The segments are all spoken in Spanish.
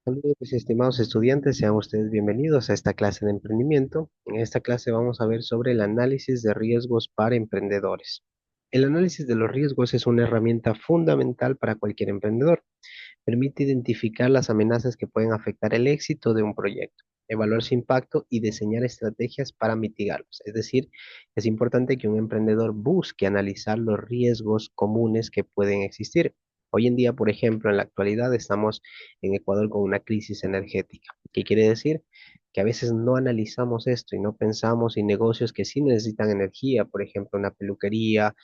Saludos, mis estimados estudiantes, sean ustedes bienvenidos a esta clase de emprendimiento. En esta clase vamos a ver sobre el análisis de riesgos para emprendedores. El análisis de los riesgos es una herramienta fundamental para cualquier emprendedor. Permite identificar las amenazas que pueden afectar el éxito de un proyecto, evaluar su impacto y diseñar estrategias para mitigarlos. Es decir, es importante que un emprendedor busque analizar los riesgos comunes que pueden existir. Hoy en día, por ejemplo, en la actualidad estamos en Ecuador con una crisis energética. ¿Qué quiere decir? Que a veces no analizamos esto y no pensamos en negocios que sí necesitan energía, por ejemplo, una peluquería,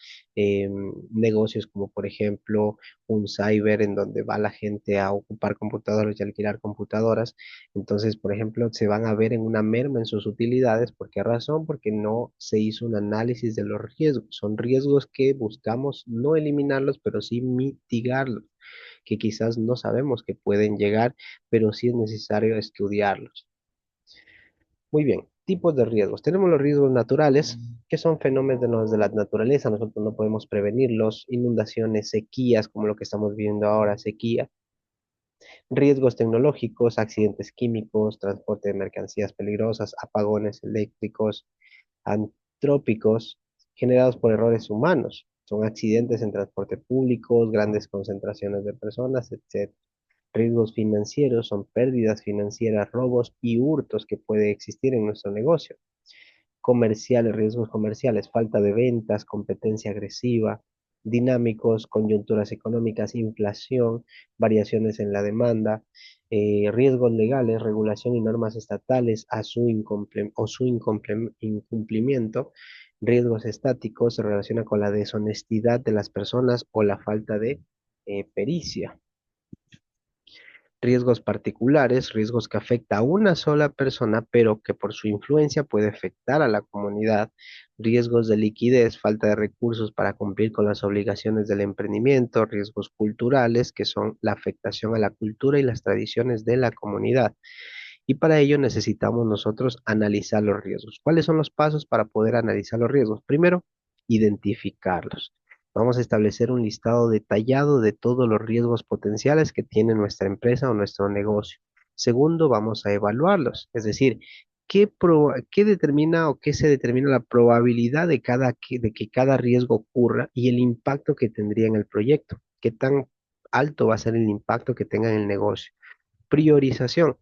negocios como por ejemplo un cyber en donde va la gente a ocupar computadoras y alquilar computadoras. Entonces, por ejemplo, se van a ver en una merma en sus utilidades. ¿Por qué razón? Porque no se hizo un análisis de los riesgos. Son riesgos que buscamos no eliminarlos, pero sí mitigarlos, que quizás no sabemos que pueden llegar, pero sí es necesario estudiarlos. Muy bien, tipos de riesgos. Tenemos los riesgos naturales, que son fenómenos de la naturaleza, nosotros no podemos prevenirlos, inundaciones, sequías, como lo que estamos viendo ahora, sequía, riesgos tecnológicos, accidentes químicos, transporte de mercancías peligrosas, apagones eléctricos, antrópicos, generados por errores humanos. Son accidentes en transporte público, grandes concentraciones de personas, etc. Riesgos financieros son pérdidas financieras, robos y hurtos que puede existir en nuestro negocio. Comerciales, riesgos comerciales, falta de ventas, competencia agresiva, dinámicos, coyunturas económicas, inflación, variaciones en la demanda, riesgos legales, regulación y normas estatales a su incumplimiento, riesgos estáticos se relaciona con la deshonestidad de las personas o la falta de pericia. Riesgos particulares, riesgos que afecta a una sola persona, pero que por su influencia puede afectar a la comunidad. Riesgos de liquidez, falta de recursos para cumplir con las obligaciones del emprendimiento. Riesgos culturales, que son la afectación a la cultura y las tradiciones de la comunidad. Y para ello necesitamos nosotros analizar los riesgos. ¿Cuáles son los pasos para poder analizar los riesgos? Primero, identificarlos. Vamos a establecer un listado detallado de todos los riesgos potenciales que tiene nuestra empresa o nuestro negocio. Segundo, vamos a evaluarlos, es decir, qué determina o qué se determina la probabilidad de que cada riesgo ocurra y el impacto que tendría en el proyecto. ¿Qué tan alto va a ser el impacto que tenga en el negocio? Priorización.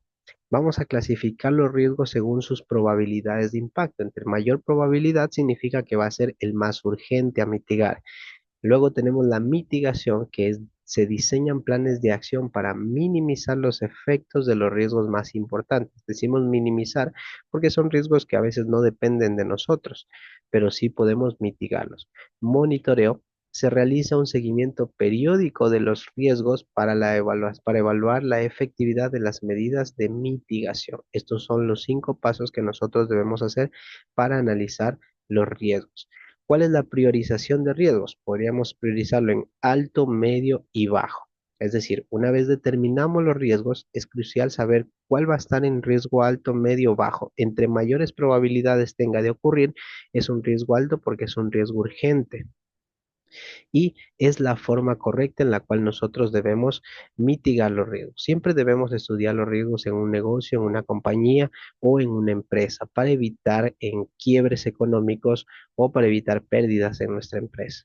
Vamos a clasificar los riesgos según sus probabilidades de impacto. Entre mayor probabilidad significa que va a ser el más urgente a mitigar. Luego tenemos la mitigación, que es, se diseñan planes de acción para minimizar los efectos de los riesgos más importantes. Decimos minimizar porque son riesgos que a veces no dependen de nosotros, pero sí podemos mitigarlos. Monitoreo. Se realiza un seguimiento periódico de los riesgos para evaluar la efectividad de las medidas de mitigación. Estos son los 5 pasos que nosotros debemos hacer para analizar los riesgos. ¿Cuál es la priorización de riesgos? Podríamos priorizarlo en alto, medio y bajo. Es decir, una vez determinamos los riesgos, es crucial saber cuál va a estar en riesgo alto, medio o bajo. Entre mayores probabilidades tenga de ocurrir, es un riesgo alto porque es un riesgo urgente y es la forma correcta en la cual nosotros debemos mitigar los riesgos. Siempre debemos estudiar los riesgos en un negocio, en una compañía o en una empresa para evitar en quiebres económicos o para evitar pérdidas en nuestra empresa.